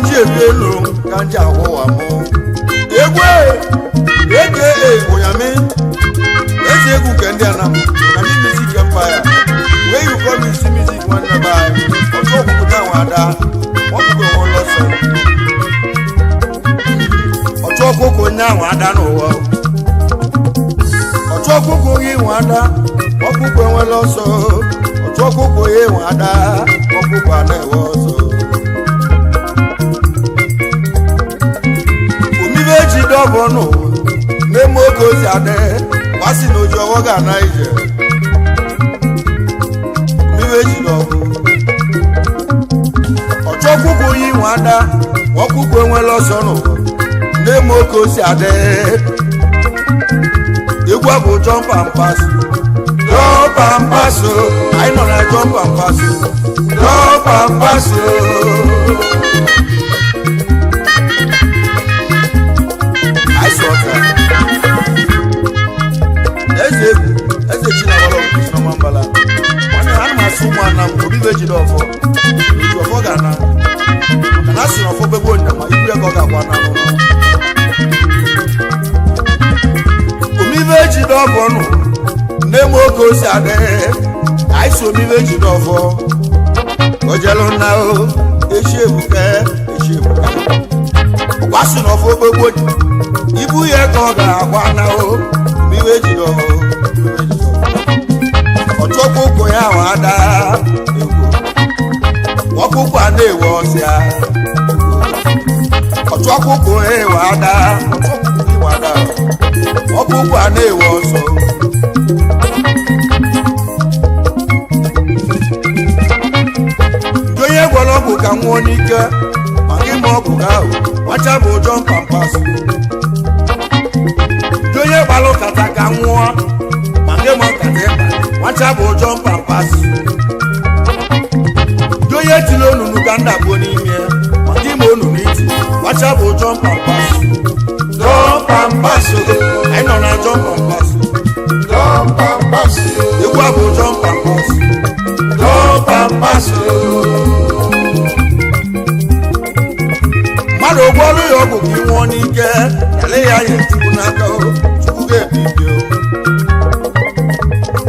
nji ebielu kanji ahụwa mụ egwe eke oyami ezi egwu ke ndị anam na ndị music empire where you call me see music one never ọtụ ọkụkụ na nwada ọkụkụ enwe lọsọ ọtụ ọkụkụ onye ahụ ada n'ụwa ọtụ ọkụkụ gị nwe ada ọkụkụ enwe lọsọ ọtụ ọkụkụ ya nwe ada ọkụkụ a na-enwe ọsọ omibe eji dọbọ n'ụwa n'eme oge ozi adị gbasi na oji ọwọ ga na ije omibe eji dọbọ ọtụ ọkụkụ yi nwe ada ọkụkụ enwe lọsọ n'ụwa n'eme oge ozi adị egwu abụ jump and pass anyị nọ na jump and pass eze chinawara ọkụkụ mbala nwanne ha na asụ ụmụana m obibe jide ọfọ oji ọfọ ga na maka na asị na ọfọ begbo nyama ibu ya ka ọ ga-agwa na omibe jide ọfọ nụ n'eme oge osi adịghị anyị si omibe jide ọfọ ojelu nna o echi ebuke gbasi na ọfọ begbo ibu ya ka ọ ga-agwa na o omibe jide ọfọ ọchọkụkụ ya ahụ ada egwu ọkụkụ a na-ewe ọsịa ọchọkụkụ ya ewe ada ọkụkụ a na-ewe ọsọ ndị onye gwara ọgwụ ka nwụọ n'ike maka ịma ọgwụ ahụ nwacha bụ jump and pass ndị onye gbalụ kata ka nwụọ maka ịma nkata ịba nwacha bụ jump and pass ndị onye tiri onunu ka nda bụ n'ime maka ịma onunu iti nwacha bụ jump and pass anyị nọ na jump and pass egwu abụ jump and pass mmadụ ụgbọọrụ ya ọgwụ ka ị nwụọ n'ike yale ya ya chukwu n'aka chukwu ga-ebibi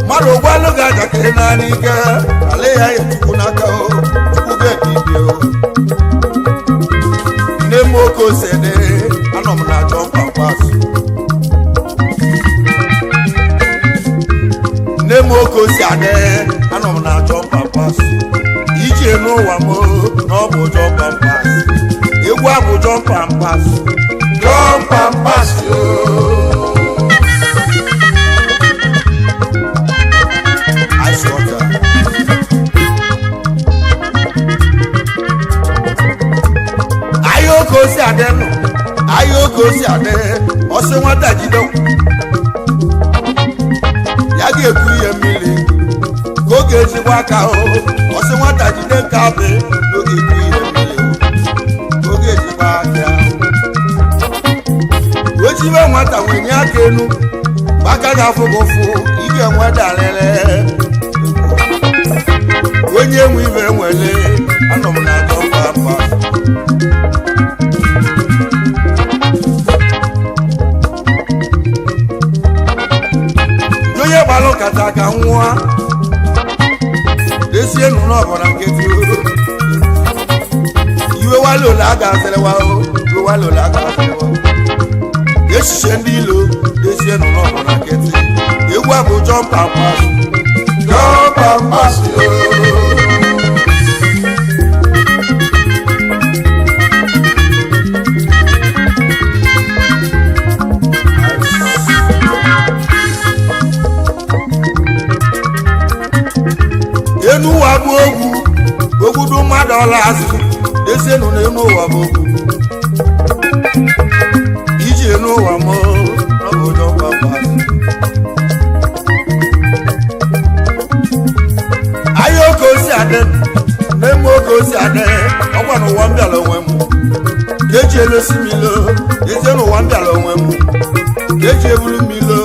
mmadụ ụgbọọrụ ga-ajakịrị naanị ike yale ya ya chukwu n'aka chukwu ga-ebibi nne m oke ose dị anọ m na jump and pass nne m oke osi adị anọ m na jump and pass ije n'ụwa m na ọ bụ jump and pass egwu abụ jump and pass ahịa oke osi adị nụ ahịa oke osi adị ọsị nwata jide ya ga-ekwu ihe mmiri ka oge ezigbo aka ọsị nwata jide nke abụ n'oge ekwu ihe mmiri oge ezigbo aka wejibe nwata nwenye aka enu aka ga-afụ gị ụfụ ị ga-enwe darịrị onye nwe ibe nwere anọ m na jump and pass onye gbalụ kata ka nwụọ desie nụ n'ọbara nkịtị iwe walola a ga-azịrịwa echiche ndị ilo desie nụ n'ọbara nkịtị egwu abụ jump and pass enu ụwa bụ ogwudu mmadụ ọla azụ ezienụ na enu ụwa bụ ogwu iji enu ụwa m n'obodo ọgbakọ ahịa oke osi adị na-eme oke osi adị ọgwa na ụwa mbịala onwe m ka eji elesi m ilo ezie na ụwa mbịala onwe m ka eji ebulu m ilo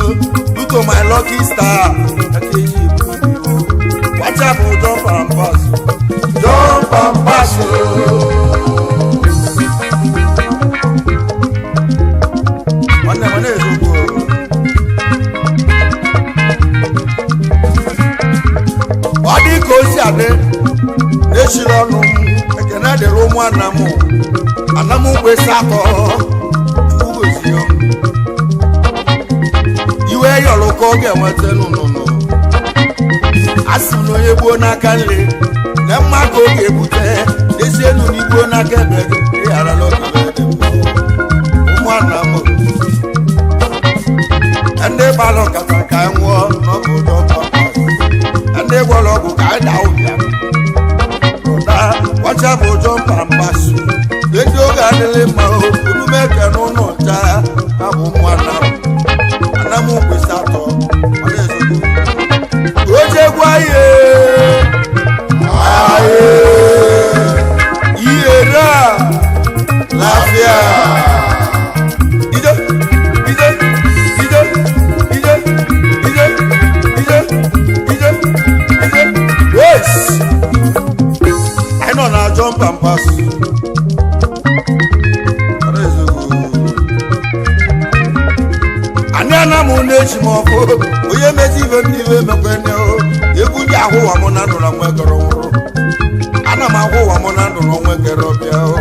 duto my lucky star ka eji WhatsApp jump and pass anamu anamu kwesato chugoziyo iwe yoluko ge nwete nunu asim no yebo n'aka nle na mmako ge bute esie nu n'igbo n'aka ebe yara lo bebe ụmụ anamu ande balo kata ka nwo no bodo papa ande gwolo bu ka da ubia da wacha bodo papa su ejo ga dele ma odu meke no no ja abu mu anamu kwesato oje gwaye aye iyera lafia ide yes I know na jump and pass anana mu nechi mo fo oye mezi ve nive mekwene o egwu ji ahụ wa mo na ndụ na nwekọrọ nwụrụ ana m ahụ wa mo na ndụ na nwekọrọ bịa o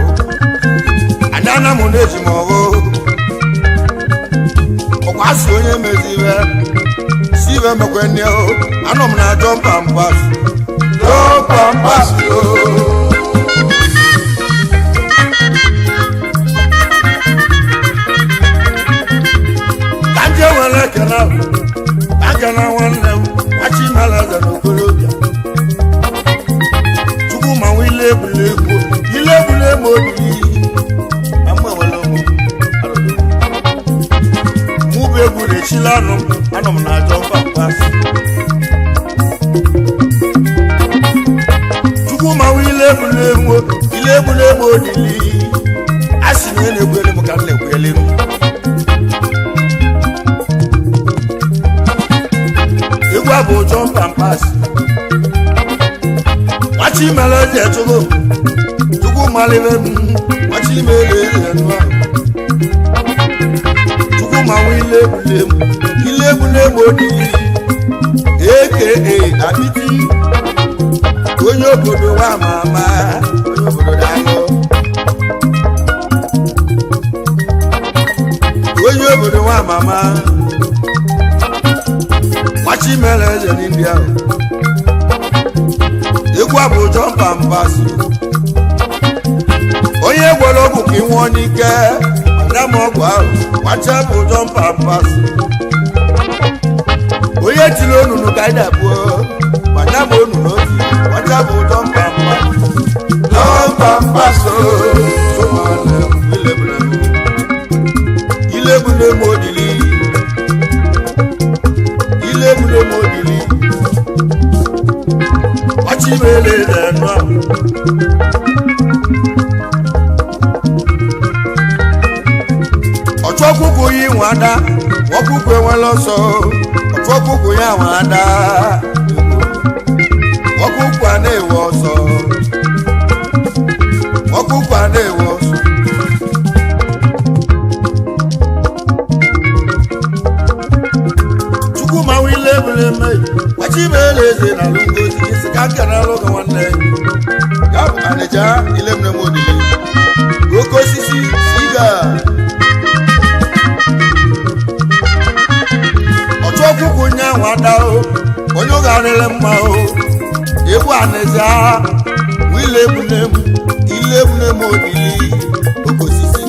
anana mu nechi mo fo okwasi onye mezi ve si ve mekwene o anọ m na jump and pass o Agana one them, watching Malaga no Colombia. Tuguma we label, you label them only. I'm well, move a good chilano, and I'm not jump and pass. Tuguma we label them only. I see any way you can live with him. Go jump and pass. Watch him alone to go Malibu. Watch him alone. To go my will label. He label body. AKA Abiti. When you go to Mama, when you go to Mama. Wachi meleze n'India egwu abụ jump and pass onye gwara ọgwụ ka ịnwụọ n'ike madam ọgwụ ahụ wachi abụ jump and pass onye tiri onunu ka ịda abụọ madam onunu oti wachi abụ jump and pass ilebule modili ilebule modili wachi mele denwa ọjọ́ kúkú yí wọn dá wọ́n kúkú wọn lọ sọ ọjọ́ kúkú yá wọn dá wọ́n kúkú àná ìwọ sọ wọ́n kúkú àná ìwọ sọ. Wachibeleze na lungozi isikaka na loga wanne gabu aneja ilemne modi goko sisi siga ojo kuku nya wada o onyo ganele mma o ebu aneja wilemne modi goko sisi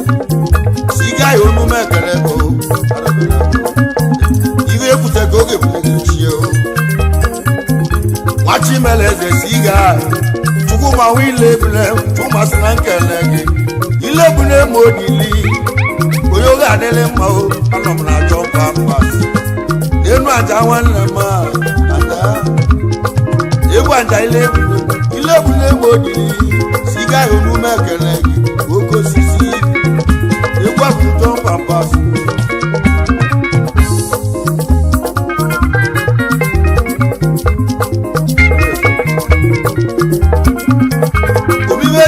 siga yonu mekere ko iwe kutego ge bulegishio Wachi meleze siga Chukuma wilebule Chuma sinankelege Ilebune modili Koyoga adele mao Anomna jompa mpasi Nenu anja wanlema Anja Ebu anja ilebune modili Siga yonu mekelege Oko sisi Ebu abu jompa mpasi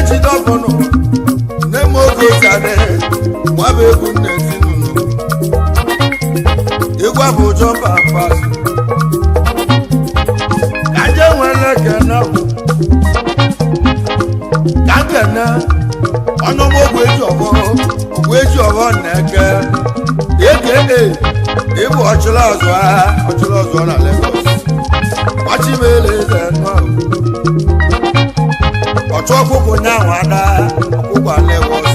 Chidokono Nemo Gosade Mwabe Gune Sinunu Igwa Bojo Papas Kaje Wele Kena Kankena ọnụma ogwe eji ọbọ na-eke ịbụ ọchụrụ ọzọ na Lagos gbachimele eze nọ ọchụ ọkpụkpụ nyanwụ ada ọkpụkpụ Lagos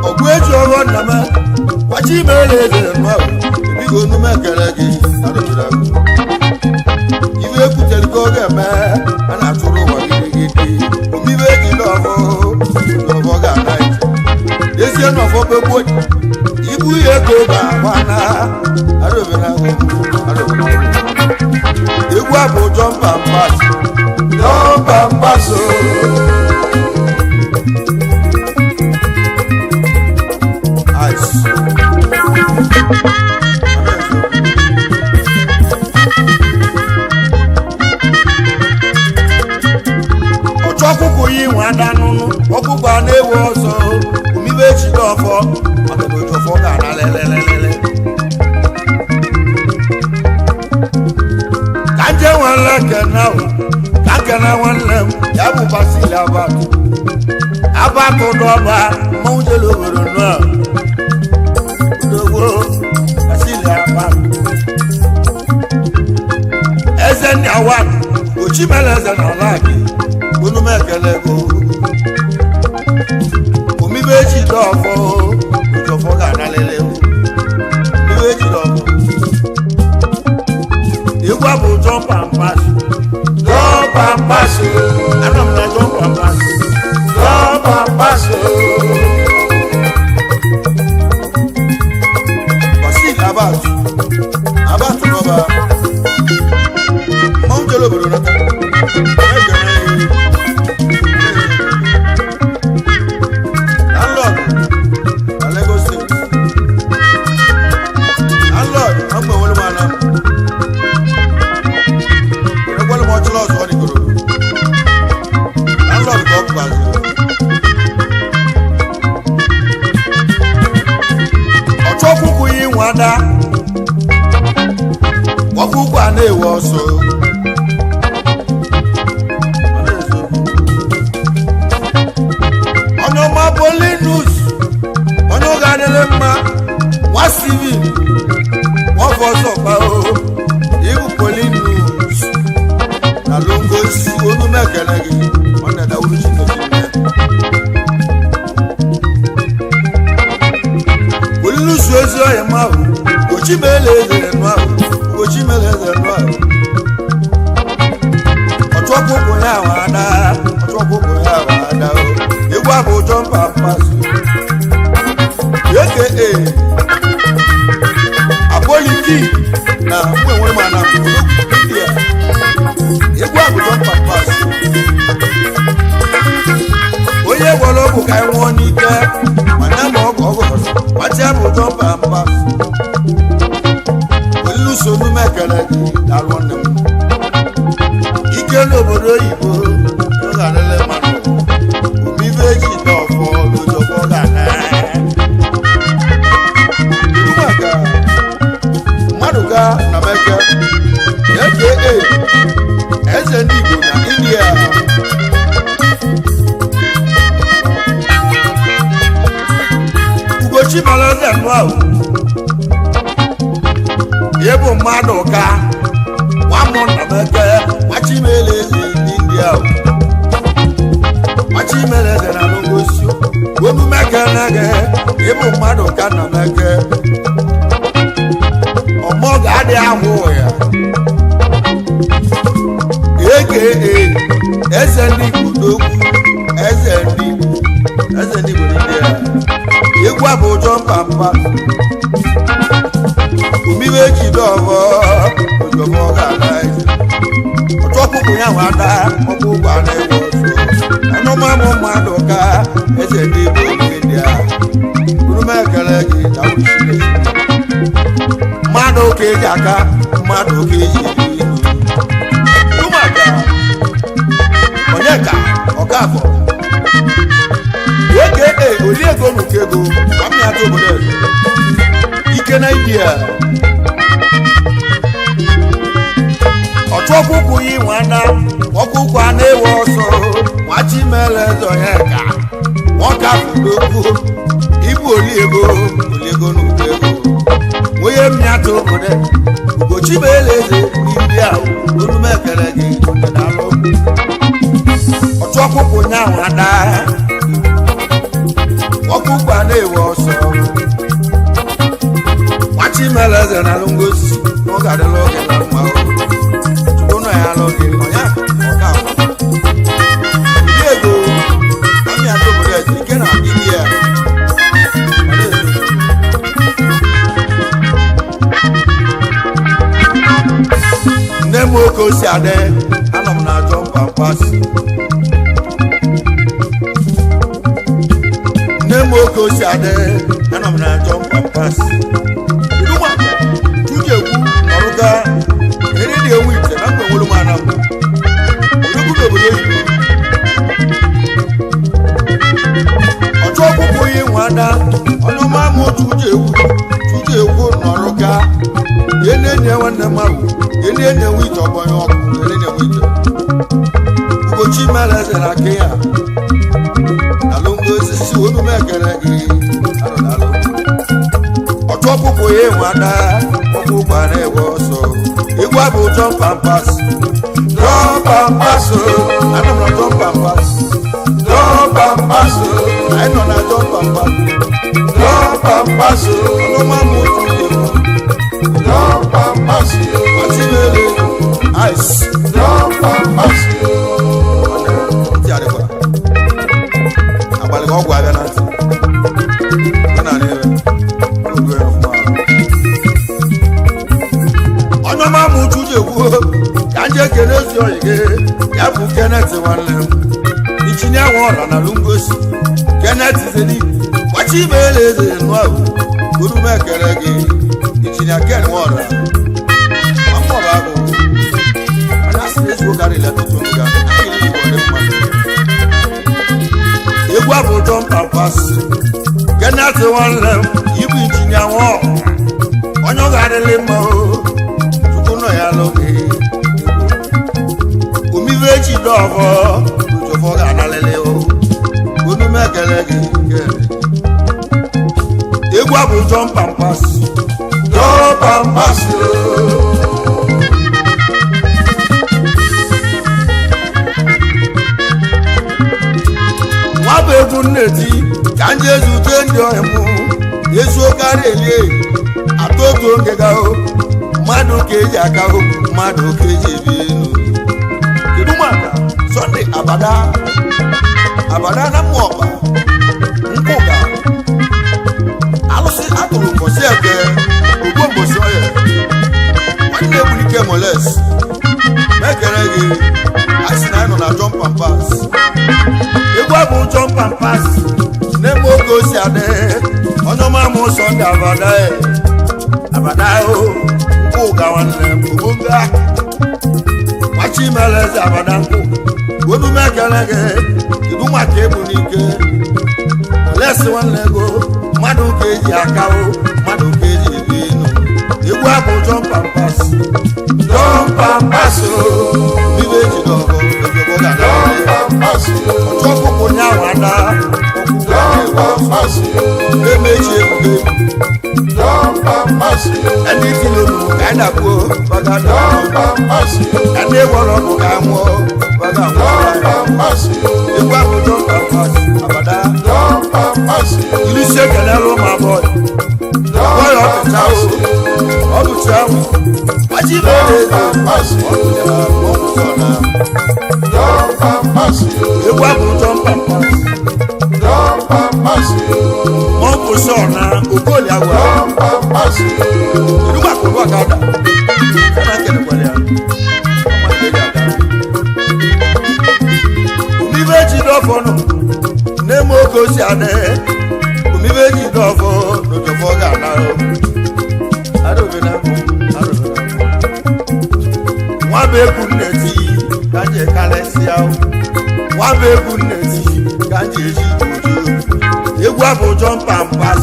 ogwe eji ọbọ nna m gbachimele eze nọ ebigo onume kere gị ibe ekwutere ka oge eme a na-atụrụ ụwa gidigidi omibe ejide ọbọ ga-ana ezie n'ọfọ begbuo ibu ihe ego ga-agba na egwu a bụ jọmpa mbaso ọchụ ọkụkụ yi nwe ada n'ụnụ ọkụkụ a na-ewe ọzọ omibe ejide ọfọ maka na ojofọ ga-ana lelelele ka nje nwanne kena nwanne m ya bụ Basili Abatụ dọba mmanwụ jere obodo nọ udogbo Basili Abatụ eze ndị awad ochimele eze na ọla gị onume ekele go omibe ejide ọfọ ojofọ ga-ana lele omibe ejide ọfọ igwe bụ jọmpa mbaso ana m na jọmpa mbaso Basili Abatụ n'ọba mmanwụ jere obodo nata ọchụ ọkụkụ yi nwada ọkụkụ a na-ewe ọsọ onye ọma Polinus onye ụga adịrị mma nwa Steven nwafọ ọzọ kpao ibu Polinus na Lagos onume ekele gị nwanne dawuru Chineke Polinus ezi ọhịa m ahụ ochimele eze nụ ahụ ọchụ ọkpụkpụ ya ada egwu a bụ jọmpa mbaso aka Aboliki na mgbe mana egwu a bụ jọmpa mbaso onye gwọrọ ọgwụ ka anyị nwụọ n'ike mana ma ọgwụ gbatịa bụ jọmpa mbaso Polinus onume ekele gị dalụ nne m ike n'obodo oyibo n'ụgharịrị mmadụ omibe ejide ọfọ n'ojọfọ ga-ana iru maka mmadụ ga na meke aka eze ndị Igbo na India Ugochi mara eze nụ ahụ ịbụ mmadụ ka nwamụ na meke gbachimele eze ndị India gbachimele eze na Lagos onume ekele gị ịbụ mmadụ ka na meke ọmọ ga-adị ahụ ya aka eze ndị Igbo n'okwu eze ndị Igbo ndị egwu a bụ jọmpa mbaso omibe ejide ọbọ ojọbọ ga-ana ọchụ ọkpụkpụ ya nwe ada ọkpụkpụ a na-ewe ọsọ anụmanụ mmadụ ka eze ndị Igbo ndị a onume ekele gị dawuru Chineke mmadụ ka eji aka mmadụ ka eji ụmụaka Onyeka Ọkafọ aka Oliego Nukego amịata obodo ike na India otu ọkụkụ yi nwana ọkụkụ a na-ewe ọsọ nwachimele zọnyeka nwoke afụdokwu ibu oliego n'ụdọ ego onye mmịata obodo ugochimele eze n'ibi ahụ olumekere gị ọdịnalụ otu ọkụkụ nyanwụ ada ọkụkụ a na-ewe ọsọ nwachimele eze na alụ ngosi n'oge adịla oge na mma ụnọ ya alụghị ọnya ọka ndị ego amị atọ obodo eze ike na adịghị ya nne m oke osi adị anọ m na-achọ mpampas nne m oke osi adị anọ m na-achọ mpampas iduma tujekwu ọrụga eri dị ewu ite na mgbe nwere m anam odogudo obodo oyibo ọchọ ọkpụkpụ yi nwada ọnụma m tujekwu n'ọrụga enenye nwanne m ahụ enenye ewu ite ọgbanye ọkụ enenye ewu ite ugochi mere eze na ake ya alụmgo osisi onume ekere gị alụlalụ ọchọ ọkpụkpụ yi nwada ọkpụkpụ a na-ewe ọsọ igwe bụ jọmpampas anọ m na jọmpampas anyị nọ na jọmpampas ọnụma m otu achimele ice ntị adịkwa agbalị ọgwụ abịa na ntị na n'ebe ọnụma m uchu ji ekwuo ka nje ekele ezi oyi gị ya bụ Kenneth nwanne m itinye nwe ọra na lungosi Kenneth zeli nwachimele eze nụahụ gurume ekele gị itinye ken nwe ọra ọmụọba agụ anasị ezu karịla tutu nga egwu abụ jọmpampas Kenneth nwanne m ibu itinye nwe ọra onye ọ ga-adịlị mma nọ ya lókè omive echi dọ̀fọ̀ lójúfọ́ gà nálẹ́lẹ́ o onúmẹ́kẹlẹ́ gị kẹlẹ́ egwu abụ jọmpampas nwa bụ egwu nneti ka nje zute ndị ọhịmụ ezuokarị elie atụtụ oge gao mmadụ ka eji aka hụ mmadụ ka eji ebi elu kedu maka Sunday abada na mmụọba nkwụga alụsị atụrụ mbosi eke ogbo mbosi ọya nwanne ebulike moles mekere gị asị na anyị nọ na jọmpampas egwu abụ jọmpampas na-eme oge osi adị onye ọma mụ Sunday abada o ụga nwanne m ogbonga nwachimele eze abada nkwụ onumekele gị kedu maka ebu n'ike olesi nwanne go mmadụ ka eji aka mmadụ ka eji ebi enu egwu abụ jọmpampas bibe eji dọgọ ojogbo ga ọchọ ọkụkụ nyanwụ ada emechi ebuge ẹni tí ló lù káyidà kú bàgàdà ẹni wọlọ kù ká mọ bàgà wọn ikú àbújọ pàmpásì àbàdà ìlú sẹkẹlẹ ló máa bọ wọlọ ọbùtà wájú bẹ̀rẹ̀ ọbùsọ̀nà ikú àbújọ pàmpásì ọbùsọ̀nà òkòlì àwọ̀ ìdúgbà kò lù àkàdà ẹ̀rọ akẹ́lẹ̀ pẹ̀lẹ́ ọmọ ìgbẹ́lẹ̀ àdá omibeji dọ́fọ̀ nù n'eme oge osi adé omibeji dọ́fọ̀ n'ojofọ̀ gàdá o adóbìnrin ẹ̀kọ́ wọn bẹ ekú nnẹtì kájẹ kálẹ̀ sí àwọn wọn bẹ ekú nnẹtì kájẹ èjì òjò egwu abụ jọmpampas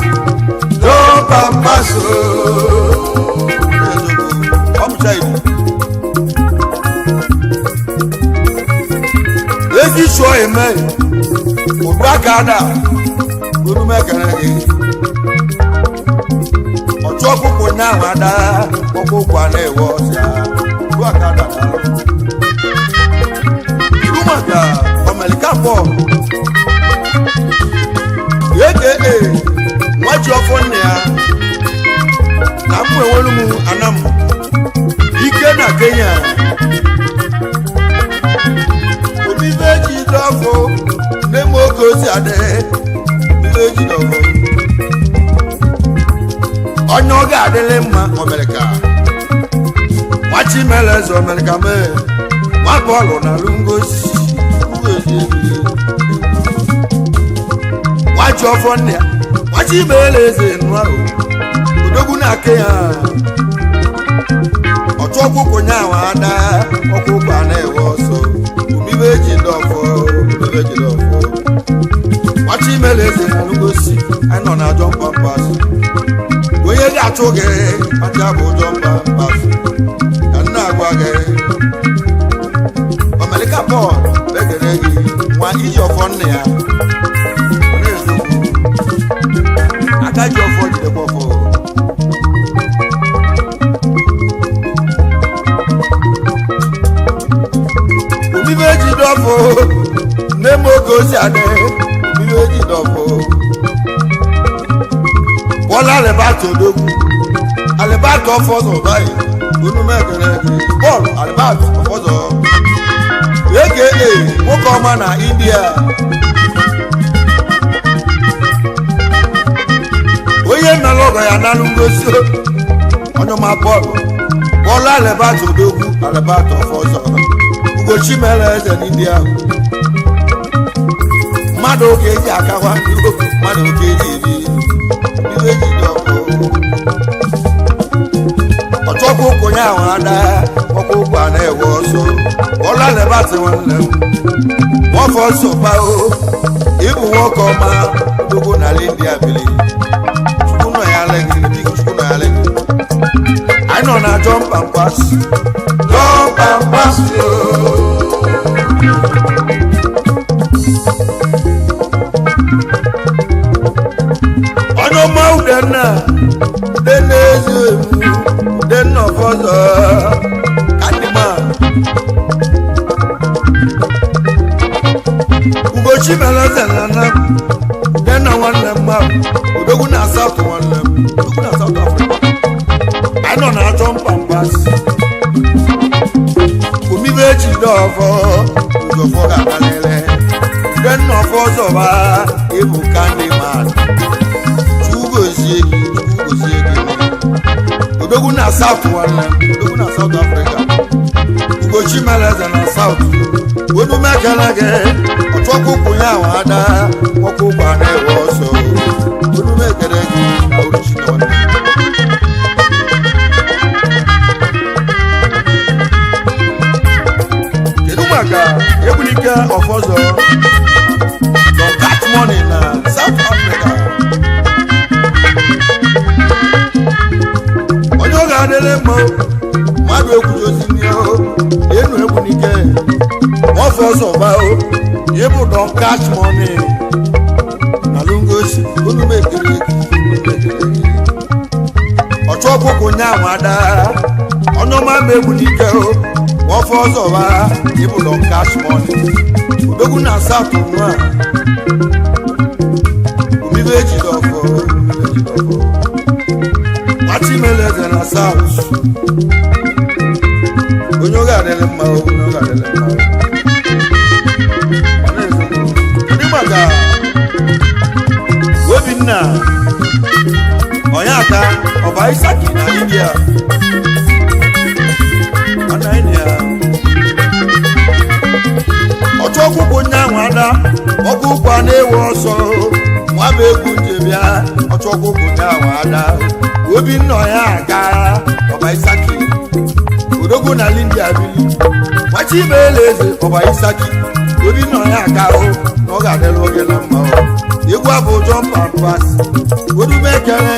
ọbụcha igbo ezi sụọ eme odu aka ada onume kere gị ọchụ ọkụkụ nyaahụ ada ọkụkụ a na-ewe ọsịa odu aka ada iru maka omelika bọọlụ aka nwaji ọfọ nne ya na mmụ enwere m anam ike na Kenya obibe ji dọfọ n'eme oge ozi adị obibe ji dọfọ onye ọ ga-adịrị mma omelika nwachi mere eze omelika mee nwa bọọlụ na alụ ngosi nwaji ọfọ nne ya nwachi mere eze nụ ahụ odogwu na Kenya ọchụ ọkụkụ nyaahụ ada ọkụkụ a na-ewe ọsọ obibe ji dọfọ nwachi mere eze na alụ ngosi anyị nọ na ajọ mkpamkpasị onye ga-achụ gị aja bụ ụjọ mkpamkpasị ka nna agwa gị omelika bọọlụ begere gị nwa iji ọfọ nne ya aka ji ọfọ jidekwa ọfọ obibe ji dọfọ n'eme oge ozi adị obibe ji dọfọ bọ́lá alẹ́bàtò ológun alẹ́bàtò ọ̀fọ́sọ̀ báyìí onúmẹ̀kẹ̀rẹ̀ bọ́ọ̀lù alẹ́bàtò ọ̀fọ́sọ̀ aka nwoke ọma na India onye mere ọgọ ya n'alụ ngosi ọnyụma bọọlụ bọ́lá alẹ́bàtò ológun alẹ́bàtò ọ̀fọ́sọ̀ ugochi mere eze n'India mmadụ oge eji akawa mmadụ oge eji eri ọchụ ọkụkụ nyaahụ ada ọkụkụ a na-ewe ọsọ ọla lebati nwanne m nwafọ ọsọ gbao ịbụ nwoke ọma dogo n'ala India bili chukwu nọ ya legị anyị nọ na jọmpamkpasị onye ọma udenna udenna eze udenna ọfọzọ kadima ugochi meleze nana udenna nwanne m odogwu na South nwanne m odogwu na South Africa anyị nọ na ajọ mkpamkpasị omibe eji dọfọ ụzọfọ ga-abalele udenna ọfọzọ ba ịbụ kandiman odogwu na South nwanne odogwu na South Africa ugochi meleze na South onumekele gị ọchụ ọkụkụ nyaahụ ada ọkụkụ a na-ewe ọsọ onumekele gị na uruchi nwanne kedu maka Egbunike ọfọzọ Don Catch Money na South Africa onye ọ ga-adịrị mma mmadụ ekwujozi enu Egbunike ọfọ ọzọ gbao ịbụ Don Catch Money na lungosi onumekere ọchụ ọkụkụ nyaahụ ada ọnụọma ma Egbunike ọfọ ọzọ gba ịbụ Don Catch Money odogwu na South nwa omibe eji dọfọ nwachi mere eze na South onye ọ ga-adịrị mma ndị maka Obinna Onyeka ọba Isaki na India ọchụ ọkụkụ nyaahụ ada ọkụkụ a na-ewe ọsọ nwa bụ egwu njebịa ọchụ ọkụkụ nyaahụ ada Obinna Onyeka ọba Isaki odogwu na India bili nwachi imeela eze ọba Isaki Obinna Onyeka na ọ ga-adịrị oge na mma egwu abụ jọmpamkpasị odumekere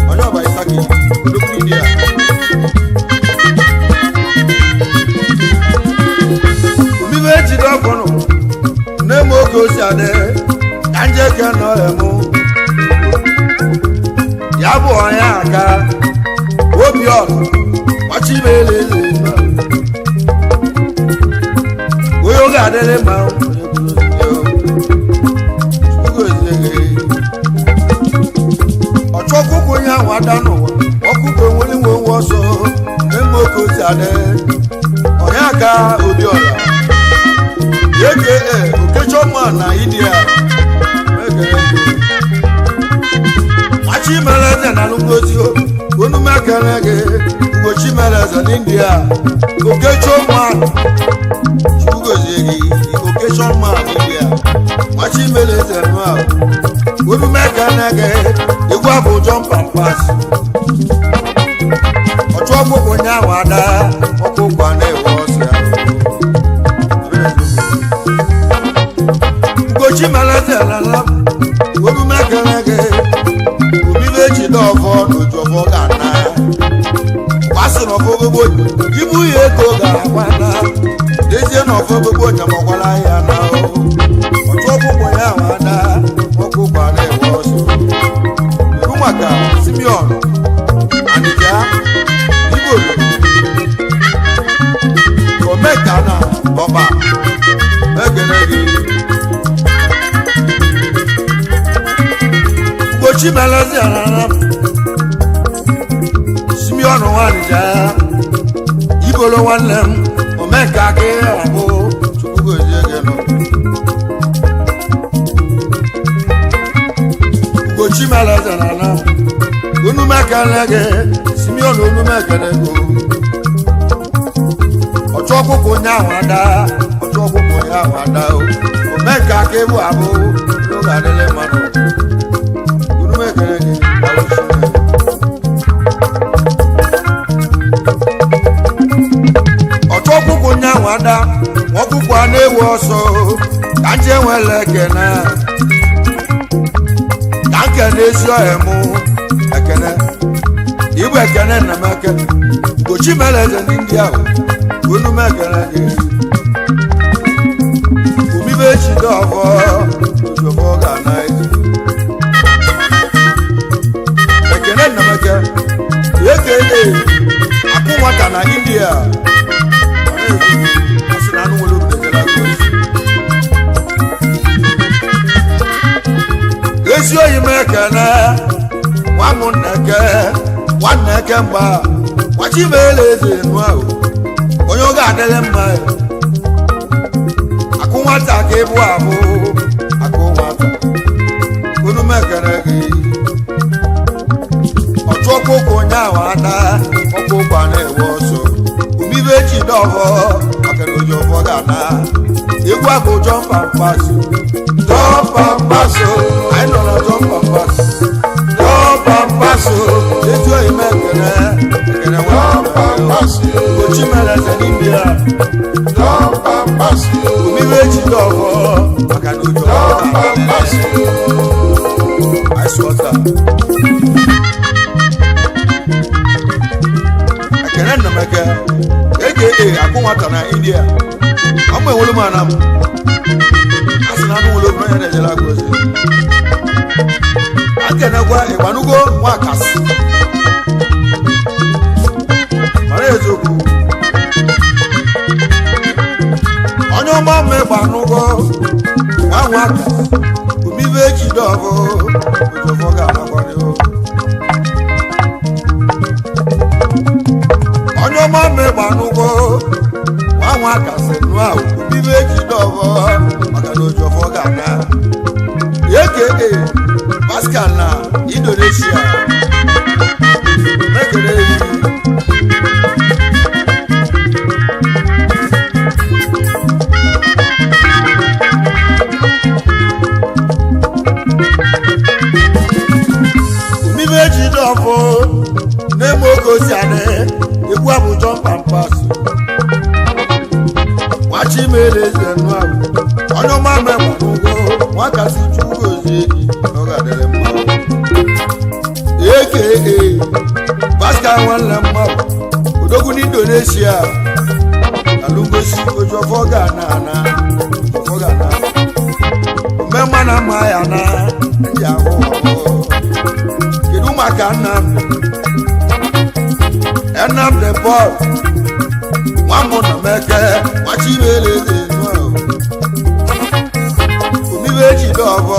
onye ọba Isaki odogwu India omibe eji fono ne mo ko siade kanje ke no emu ya bo ya ka obio wachi mele oyo ga dele ma ocho kuku nya wa danu okuko woni wo wo so ne mo ko siade oya ka obio yeke okecho ma na India machi malaza na lungozi onu makalage ugochi malaza na India okecho ma chugozegi okecho ma India machi malaza no onu makalage igwa bo jump and pass ocho gbogbo nya wada okugba na ewo se Gochi malaza la la, wobi makalage, wobi vechi dofo n'ojofo gana. Wasu n'ofo gbogbo, ibu ye ko gara kwana. Dezie n'ofo gbogbo nyamokwala ya na o. Ocho gbogbo ya wada, oku kwale woso. Rumaka, Simeon, Anija, Ibolo, Omeka na Boba, Egenegi. Gochi malazi arara Simeon wanija Ibolo wanem Omeka ke abo Chukugo jegeno Gochi malazi arara Unu meka lege Simeon unu meka lego Ocho kuku nya wada Ocho kuku nya wada Omeka ke abo Luga dele mano Ocho kuku nya wada wokuku anewu oso kanje nwele kene kanke n'esi ohemu ekene ibu ekene na meke gochi meleze n'indi ahụ unu mekene gị umibe chido ọfọ ojofọ ga naiji ekene na meke eke akụ nwata na India asị na anụ nwere obidejela ezi oyi m ekene nwanne eke mgba gwachi m ele eze enu ahụ onye ọ ga-adịrị mma akụ nwata ka ịbụ abụ akụ nwata unu m ekene gị ọchụ ọkụkụ onye ahụ ada ọkụkụ a na-ewe ọsọ umibe chi dọvọ maka na oji ụfọdụ ana egwu akụ jọmpa mkpaso anyị nọ na jọmpa mkpaso etu oyi m ekene gochi meleze n'India umibe chi dọvọ maka na oji ụfọdụ ana ice water ekene nnameke eke akụ nwata na India ọmụ enwere m anam asị na anụ nwere obere onye na-ejela gozi akenekwa ịgbanugo nwakasị mara eziokwu onye ọma mma ịgbanugo nwa nwakasị omibe ejide ọbụ ojofọ ga-anakwado onye ọma mmegbanugo nwa nwakasị nụ ahụ obibe ejide ọbọ maka na ojofọ ga-aga eke Pascal na Indonesia mekere eyi obibe ejide ọbọ na-eme oge osi adị egwu abụ jọmpa mkpaso gwachi m ele eze nụ ahụ onye ọma mmegbanugo nwakasị chukwu ozi eji ọ ga-adịrị mma eke Pascal nwanne mmadụ odogwu n'Indonesia alụgosi ojofọ ga na ana ama ya na ndị ahụ kedu maka Nnamdi Paul nwamụ na meke nwachibeleze omibe jide ọbọ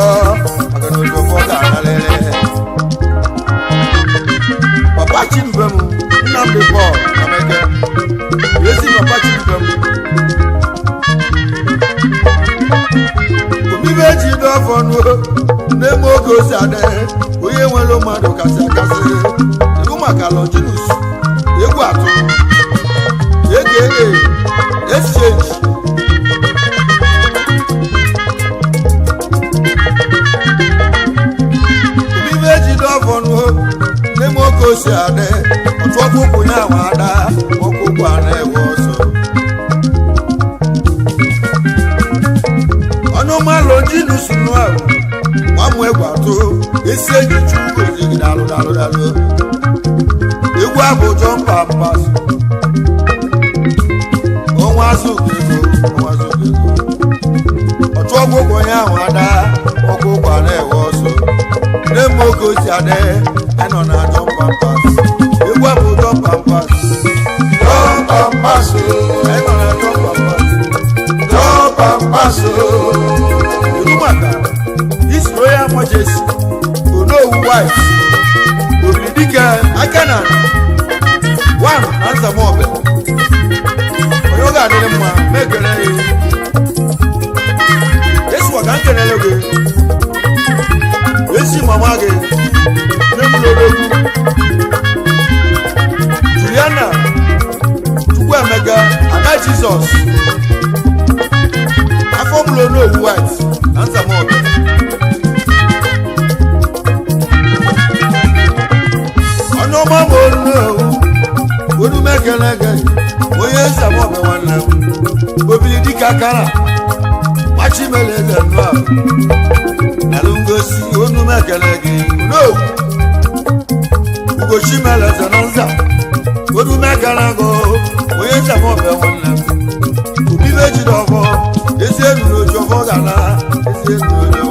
maka na ojofọ ga-analere papa Chidubem Nnamdi Paul na meke ezi papa Chidubem omibe jide ọbọ n'eme oge osi adị onye nwere mmadụ kasị akasị kedu maka Longinus egwu atụ aka exchange obibe jide ọbọnụ n'ime oke osi adị otu ọkpụkpụ ya nwa ada ọkpụkpụ a na-ewe ọsọ ọnụma Longinus ahụ nwamụ egwu atụ esi enyi chukwu ozigi dalụ egwu abụ John Pampas ọnwa azụgo ọtụ ọgwụgwọ ya ahụ ada ọgwụgwọ a na-ewe ọsọ n'eme oge osi adị ịnọ na John Pampas egwu abụ John Pampas ịnọ na John Pampas kedu maka His Royal Majesty Onowu White Obilidike Akana one na Nzamobe onye ọ ga-adịrị mma mekele esiwa ka nkelele gị esi mama gị n'emulodogwu Juliana Chukwuemeka Ada Jizọs afọ mụlụ Onowu White na Nzamobe ọnụọma ma olu mekele gị onye Nzamobe nwanne m Obilidike Akana machimeleze ndụ ahụ nalụ ngosi onu mekele gị Ugochimeleze na Nza onu mekele gị onye Nzamobe nwanne m obibe jide ọfọ ezi enu n'oji ọfọ ga na ezi enu n'oji